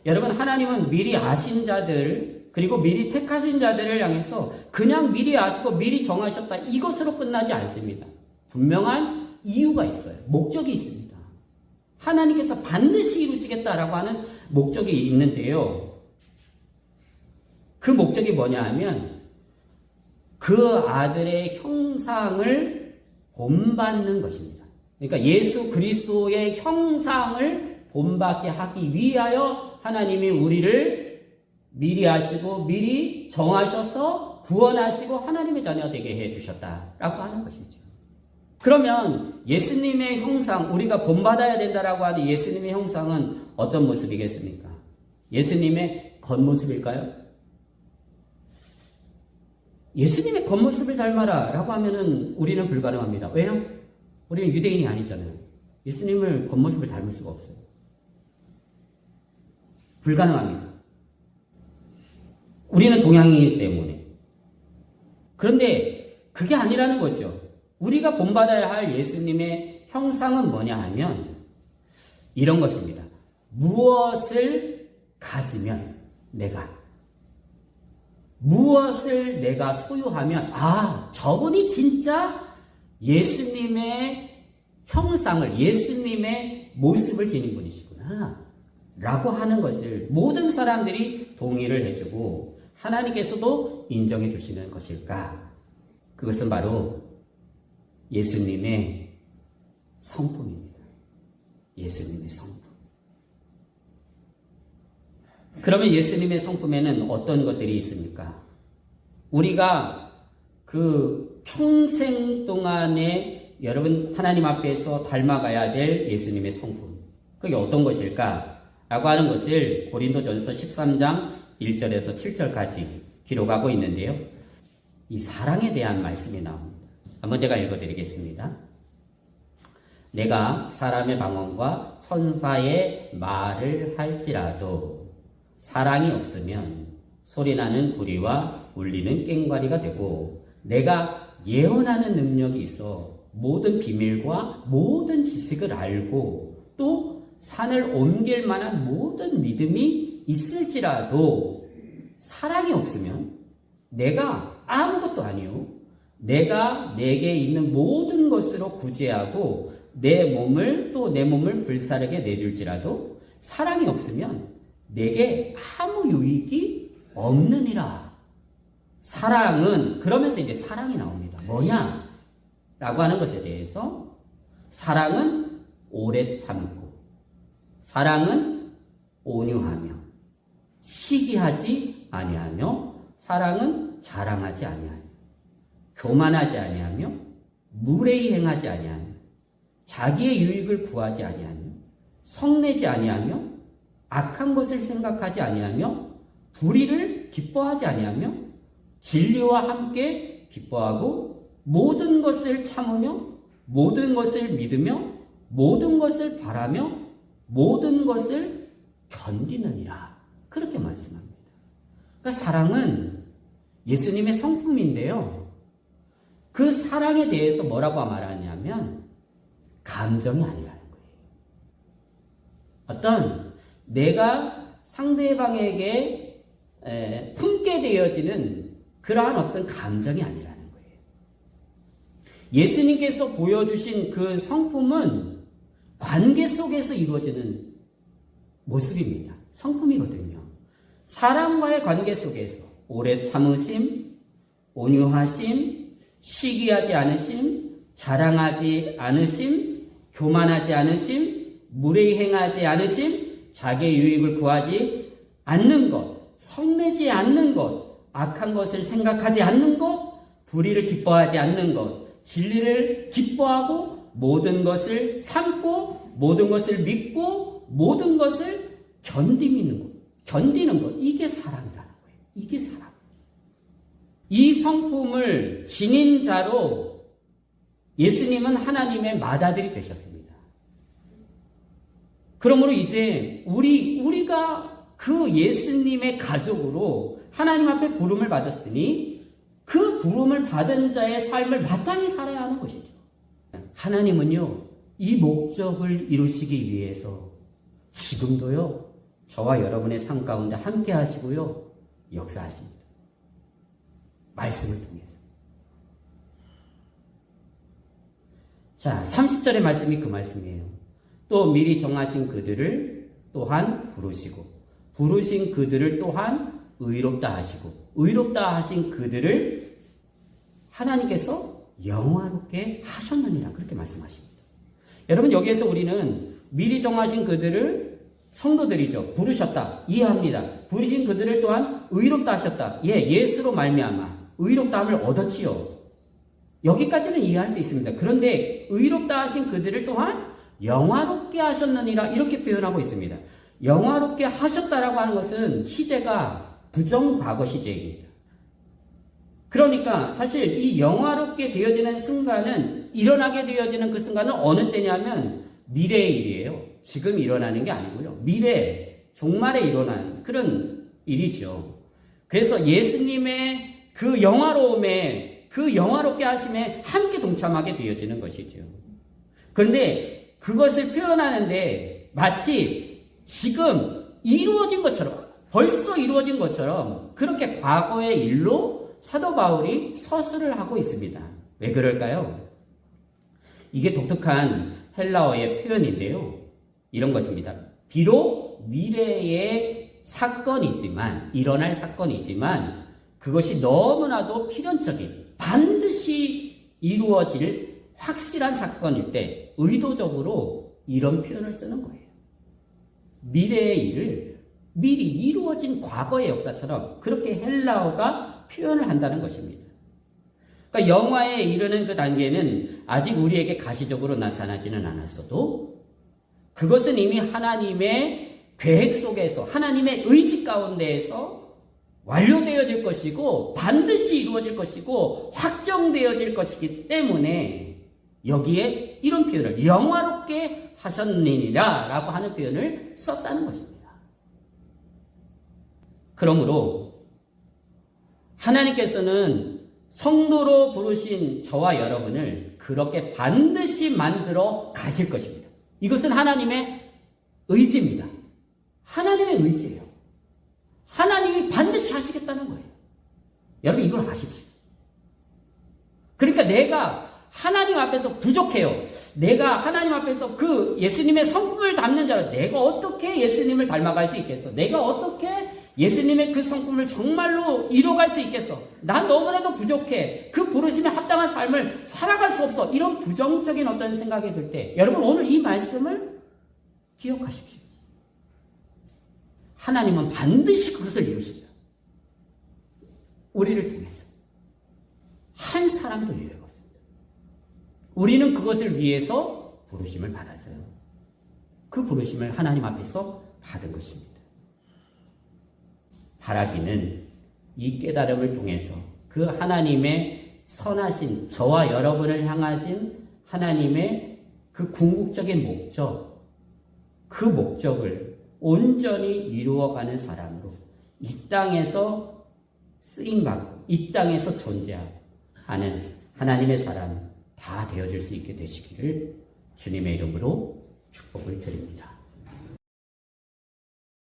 여러분, 하나님은 미리 아신 자들, 그리고 미리 택하신 자들을 향해서 그냥 미리 아시고 미리 정하셨다, 이것으로 끝나지 않습니다. 분명한 이유가 있어요. 목적이 있습니다. 하나님께서 반드시 이루시겠다라고 하는 목적이 있는데요. 그 목적이 뭐냐 하면 그 아들의 형상을 본받는 것입니다. 그러니까 예수 그리스도의 형상을 본받게 하기 위하여 하나님이 우리를 미리 아시고 미리 정하셔서 구원하시고 하나님의 자녀 되게 해주셨다라고 하는 것이죠. 그러면 예수님의 형상, 우리가 본받아야 된다라고 하는 예수님의 형상은 어떤 모습이겠습니까? 예수님의 겉모습일까요? 예수님의 겉모습을 닮아라 라고 하면은 우리는 불가능합니다. 왜요? 우리는 유대인이 아니잖아요. 예수님을 겉모습을 닮을 수가 없어요. 불가능합니다. 우리는 동양이기 때문에. 그런데 그게 아니라는 거죠. 우리가 본받아야 할 예수님의 형상은 뭐냐 하면 이런 것입니다. 무엇을 가지면 무엇을 내가 소유하면 저분이 진짜 예수님의 형상을, 예수님의 모습을 지닌 분이시구나 라고 하는 것을 모든 사람들이 동의를 해주고 하나님께서도 인정해 주시는 것일까? 그것은 바로 예수님의 성품입니다. 예수님의 성품. 그러면 예수님의 성품에는 어떤 것들이 있습니까? 우리가 그 평생 동안에 여러분 하나님 앞에서 닮아가야 될 예수님의 성품. 그게 어떤 것일까? 라고 하는 것을 고린도전서 13장 1절에서 7절까지 기록하고 있는데요. 이 사랑에 대한 말씀이 나옵니다. 한번 제가 읽어드리겠습니다. 내가 사람의 방언과 천사의 말을 할지라도 사랑이 없으면 소리나는 구리와 울리는 꽹과리가 되고 내가 예언하는 능력이 있어 모든 비밀과 모든 지식을 알고 또 산을 옮길 만한 모든 믿음이 있을지라도 사랑이 없으면 내가 아무것도 아니요 내가 내게 있는 모든 것으로 구제하고 내 몸을 불사르게 내줄지라도 사랑이 없으면 내게 아무 유익이 없느니라. 사랑은, 그러면서 이제 사랑이 나옵니다. 뭐냐? 라고 하는 것에 대해서 사랑은 오래 참고, 사랑은 온유하며, 시기하지 아니하며, 사랑은 자랑하지 아니하며, 교만하지 아니하며, 무례히 행하지 아니하며, 자기의 유익을 구하지 아니하며, 성내지 아니하며, 악한 것을 생각하지 아니하며, 불의를 기뻐하지 아니하며, 진리와 함께 기뻐하고, 모든 것을 참으며, 모든 것을 믿으며, 모든 것을 바라며, 모든 것을 견디느니라. 그렇게 말씀합니다. 그러니까 사랑은 예수님의 성품인데요. 그 사랑에 대해서 뭐라고 말하냐면 감정이 아니라는 거예요. 어떤 내가 상대방에게 품게 되어지는 그러한 어떤 감정이 아니라는 거예요. 예수님께서 보여주신 그 성품은 관계 속에서 이루어지는 모습입니다. 성품이거든요. 사람과의 관계 속에서 오래 참으심, 온유하심, 시기하지 않으심, 자랑하지 않으심, 교만하지 않으심, 무례히 행하지 않으심, 자기의 유익을 구하지 않는 것, 성내지 않는 것, 악한 것을 생각하지 않는 것, 불의를 기뻐하지 않는 것, 진리를 기뻐하고 모든 것을 참고 모든 것을 믿고 모든 것을 견디는 것. 이게 사랑이라는 거예요. 이게 사랑. 이 성품을 지닌 자로 예수님은 하나님의 맏아들이 되셨습니다. 그러므로 이제 우리가 그 예수님의 가족으로 하나님 앞에 부름을 받았으니 그 부름을 받은 자의 삶을 마땅히 살아야 하는 것이죠. 하나님은요, 이 목적을 이루시기 위해서 지금도요, 저와 여러분의 삶 가운데 함께 하시고요. 역사하십니다. 말씀을 통해서. 자, 30절의 말씀이 그 말씀이에요. 또 미리 정하신 그들을 또한 부르시고 부르신 그들을 또한 의롭다 하시고 의롭다 하신 그들을 하나님께서 영화롭게 하셨느니라 그렇게 말씀하십니다. 여러분 여기에서 우리는 미리 정하신 그들을 성도들이죠. 부르셨다. 이해합니다. 부르신 그들을 또한 의롭다 하셨다. 예수로 말미암아 의롭다함을 얻었지요. 여기까지는 이해할 수 있습니다. 그런데 의롭다 하신 그들을 또한 영화롭게 하셨느니라 이렇게 표현하고 있습니다. 영화롭게 하셨다라고 하는 것은 시제가 부정과거 시제입니다. 그러니까 사실 이 영화롭게 되어지는 순간은 일어나게 되어지는 그 순간은 어느 때냐면 미래의 일이에요. 지금 일어나는 게 아니고요. 미래, 종말에 일어나는 그런 일이죠. 그래서 예수님의 그 영화로움에 그 영화롭게 하심에 함께 동참하게 되어지는 것이죠. 그런데 그것을 표현하는데 마치 지금 이루어진 것처럼 벌써 이루어진 것처럼 그렇게 과거의 일로 사도 바울이 서술을 하고 있습니다. 왜 그럴까요? 이게 독특한 헬라어의 표현인데요. 이런 것입니다. 비록 미래의 사건이지만 일어날 사건이지만 그것이 너무나도 필연적인 반드시 이루어질 확실한 사건일 때 의도적으로 이런 표현을 쓰는 거예요. 미래의 일을 미리 이루어진 과거의 역사처럼 그렇게 헬라어가 표현을 한다는 것입니다. 그러니까 영화에 이르는 그 단계는 아직 우리에게 가시적으로 나타나지는 않았어도 그것은 이미 하나님의 계획 속에서 하나님의 의지 가운데에서 완료되어질 것이고 반드시 이루어질 것이고 확정되어질 것이기 때문에 여기에 이런 표현을 영화롭게 하셨느니라 라고 하는 표현을 썼다는 것입니다. 그러므로 하나님께서는 성도로 부르신 저와 여러분을 그렇게 반드시 만들어 가실 것입니다. 이것은 하나님의 의지입니다. 하나님의 의지예요. 하나님이 반드시 하시겠다는 거예요. 여러분 이걸 아십시오. 그러니까 내가 하나님 앞에서 부족해요. 내가 하나님 앞에서 그 예수님의 성품을 담는 자로 내가 어떻게 예수님을 닮아갈 수 있겠어? 내가 어떻게 예수님의 그 성품을 정말로 이뤄갈 수 있겠어? 난 너무나도 부족해. 그 부르심에 합당한 삶을 살아갈 수 없어. 이런 부정적인 어떤 생각이 들 때 여러분 오늘 이 말씀을 기억하십시오. 하나님은 반드시 그것을 이루신다. 우리를 통해서. 한 사람도 이루어졌습니다. 우리는 그것을 위해서 부르심을 받았어요. 그 부르심을 하나님 앞에서 받은 것입니다. 바라기는 이 깨달음을 통해서 그 하나님의 선하신 저와 여러분을 향하신 하나님의 그 궁극적인 목적, 그 목적을 온전히 이루어가는 사람으로 이 땅에서 쓰임받고 이 땅에서 존재하는 하나님의 사람 다 되어질 수 있게 되시기를 주님의 이름으로 축복을 드립니다.